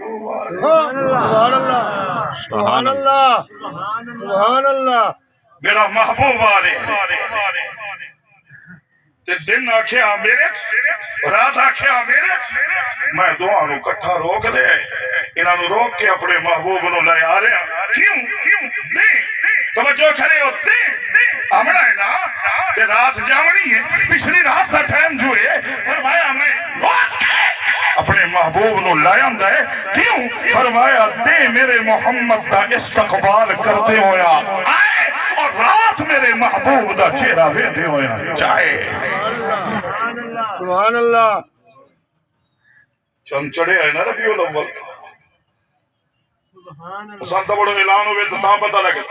محبوب آ رہے سبحان اللہ سبحان اللہ سبحان اللہ میرا محبوب آ رہے تے دن آکھیا میرے رات آکھیا میرے میں دعا نو کٹھا روک لے انہاں نو روک کے اپنے محبوب نو لے آ رہے ہیں کیوں نہیں توجہ کرے ہو آمنا ہے نا تے رات جاونی ہے پچھلی رات کا ٹائم جو ہے فرمایا میں روک کے اپنے محبوب نو لے آندا ہے کیوں فرمایا دے میرے محمد دا استقبال کرتے ہویا آئے اور رات میرے محبوب دا چہرہ ویندے ہویا جائے سبحان اللہ چند چڑھے ہیں نا ربیع الاول سانتا بڑو اعلان ہوئے تو تاں پتہ لگے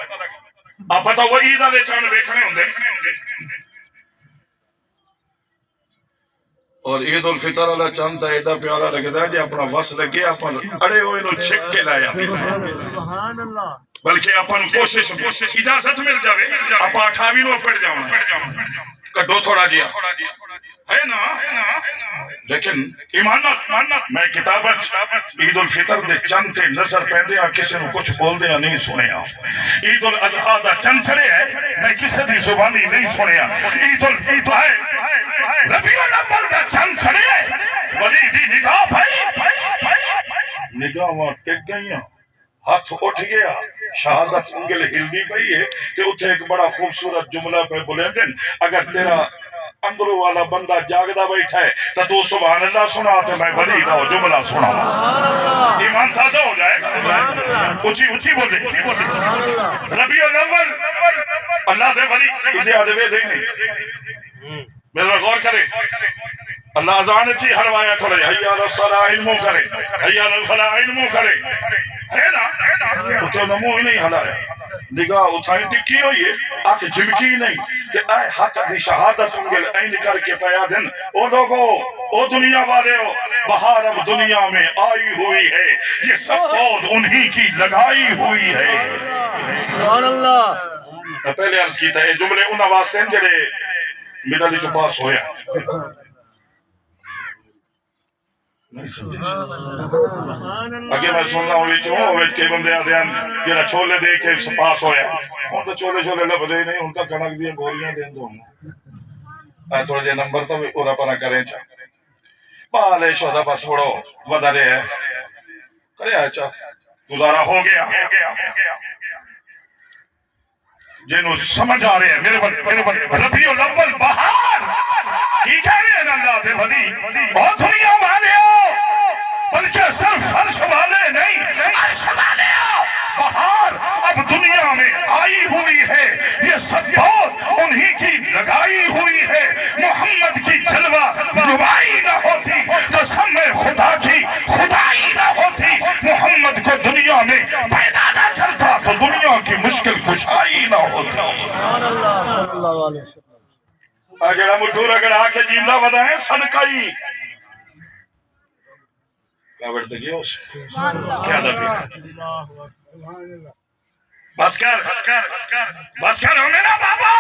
آپ پتہ وہ عیدہ دے چند بیکھنے ہوں دے اور عید الفطر اللہ چند تا ایڈا پیارا لگے دا جی اپنا وس لگے اپن اڑے ہوئے نو چھک کے لایا سبحان اللہ بلکہ اپن کوشش اجازت مل جاوے اپا 28 نو پڑ جاؤں کڈو تھوڑا جیا ہے نا لیکن ایمانت میں کتابت عید الفطر دے چند تے نظر پہندے ہیں کسی نو کچھ بول دے ہیں نہیں سنے ہیں عید الاضحیٰ دا چند چڑے ہے میں کسی دی زبانی نہیں سنے ہیں عید الفطر ہے ربیع الاول دا چند چڑے ہے ولی دی نگاہ بھائی نگاہ وہاں ٹک گئی ہیں ہاتھ اٹھ گیا شہادت انگل ہلدی پئی ہے کہ اتھے ایک بڑا خوبصورت جملہ پہ بلیندن اگر تیرا اندرو والا بندہ جاگدہ بیٹھا ہے تو سبحان اللہ سنا تو میں ولی دا جملہ سنا ایمان تازہ ہو جائے اچھی بولے ربیع الاول اللہ دے ولی ادھے آدھے وے دے نہیں میرا غور کرے اللہ ازان اچھی ہروایا کرے حی علی الصلاح علمو کرے حی علی الفلاح علمو کرے ہے نا اتھے نمو ہی نہیں ہلایا نگاہ اتھائی ٹکی ہوئی ہے آنکھ جھمکی نہیں کہ اے حق دی شہادت انگل این کر کے پیا دن او لوگو او دنیا والے ہو بہار اب دنیا میں آئی ہوئی ہے یہ سب پود انہی کی لگائی ہوئی ہے سبحان اللہ پہلے عرض کیتا ہے جملے انہا واسطے ہیں جڑے مدد جو پاس ہویا نہیں سمجھے اگے میں سننا ہوئی چون ہوئے کہ بندے آدھیان جیرا چھولے دے کے پاس ہویا ان تو چھولے لب دے نہیں ان کا کنک دیئے گولیاں دیں دو تھوڑے جے نمبر تو اورا پنا کریں چاہ بالے شہدہ پاس بڑو ودارے ہے کرے آچا گزارا ہو گیا جنہوں سمجھ آ رہے ہیں میرے ربیع الاول بہار کی کہہ رہے ہیں اللہ دے ولی بہت دنیا والے ہو بلکہ صرف فرش والے نہیں عرش والے ہو بہار اب دنیا میں آئی ہوئی ہے یہ سب بہت انہی کی لگائی ہوئی ہے محمد کی جلوہ نمائی نہ ہوتی قسم خدا کی خدائی نہ ہوتی محمد کو دنیا میں پیدا نہ کرتا تو دنیا کی مشکل کشائی نہ ہوتی سبحان اللہ صلی اللہ علیہ وسلم اگر مٹھو رگڑا کے جیندہ بدائیں صدقائی کیا بڑھتے گیا اس کیا دبی بس کر ہو میرا بابا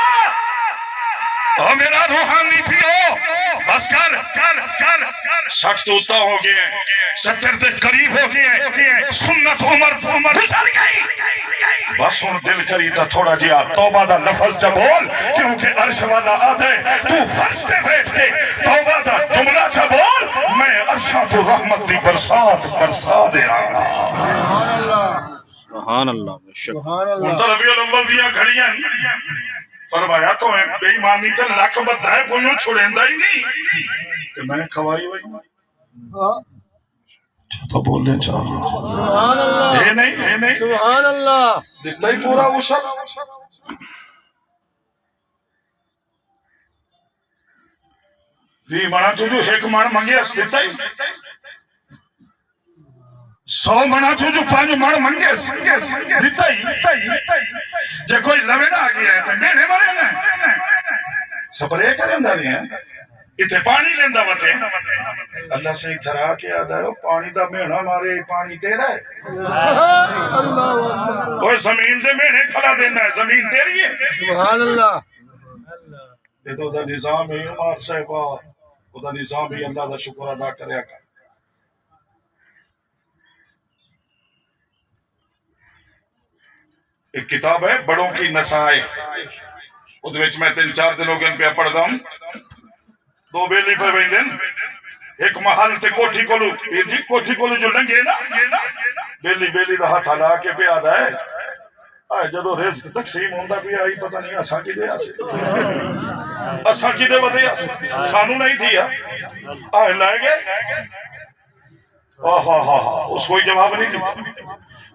او میرا روحانی پیو بس کر سخت توتا ہو گئے 70 تک قریب ہو گئے سنت عمر گزر گئی بس ان دل کری تا تھوڑا جیا توبہ دا لفظ جا بول کیونکہ عرش والا آدھے تو فرش تے بیٹھ کے توبہ دا جملہ جا بول میں عرشاں تو رحمت دی برسا دے آگا سبحان اللہ سبحان اللہ ان تو ربیع الاول دیا کھڑیاں فرمایا تو بے ایمانی تے لکھ بدھائے پویوں چھوڑیندہ ہی نہیں کہ میں کھوائی ہوئی تو بولنے چاہا سبحان اللہ اے نہیں سبحان اللہ دیتا ہی پورا وشل وی مانا جو ایک مان منگے اس دیتا ہی 100 منا جو 5 مان منگے اس دیتا ہی جے کوئی لوینا آگیا ہے تو میں مرے نا سپرے کریں داری ہیں اتھے پانی لیندہ بچے اللہ سے ایک تھرا کے آدھا ہے پانی دا مینا مارے پانی تیرا ہے وہ زمین دے مینے کھلا دینا ہے زمین تیری ہے سبحان اللہ یہ تو دا نظام ہے عمر صاحبہ وہ دا نظام ہی اللہ دا شکر ادا کرے کر ایک کتاب ہے بڑوں کی نصائح، اس وچ میں 3-4 دن ہو گئے پہ پڑھدا ہوں. دو بیلی پہ ویندن ایک محل تے کوٹھی کولو، جی کوٹھی کولو جو لنگے نا بیلی دا ہاتھ ہلا کے پہ آدا ہے آئے جدو رزق تقسیم ہوندا بھی آئی پتہ نہیں اساں کی دے آسے اساں کی دے ودے آسے سانو نہیں دیا آئے لائے گئے اس کوئی جواب نہیں دیتا.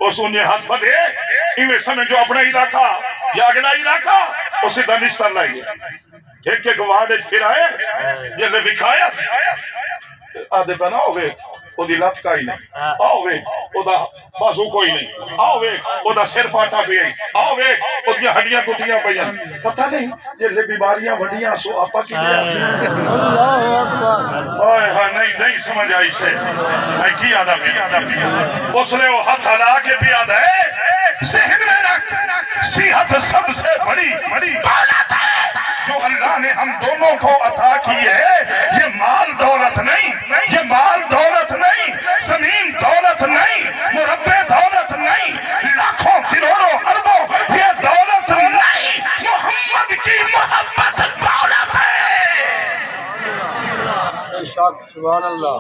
اس انہیں ہاتھ پدے انہیں سمجھو اپنا علاقہ یا اگلا علاقہ اسی دانشتر لائے گئے ایک وارڈ پھر آئے یہ لے وکھایا آدھے پہ نہ ہوئے او دی لات کا ہی نہیں آوے او دا بازو کوئی نہیں آوے او دا سر پاٹا بھی آئی آوے او دی ہڈیاں کٹیاں پہیاں پتہ نہیں یہ لے بیماریاں وڈیاں سو آپا کی دیا سے اللہ اکبر. آئے ہاں نہیں سمجھ آئی سے میں کی آدھا بھی اس نے وہ ہاتھ ہلا کے بھی آدھا ہے ذہن میں رکھ صحت سب سے بڑی دولت ہے جو اللہ نے ہم دونوں کو عطا کی ہے. یہ مال دولت نہیں، یہ مال دولت نہیں، زمین دولت نہیں، مربع دولت نہیں، لاکھوں کروڑوں اربوں یہ دولت نہیں، محمد کی محبت دولت ہے. سبحان اللہ.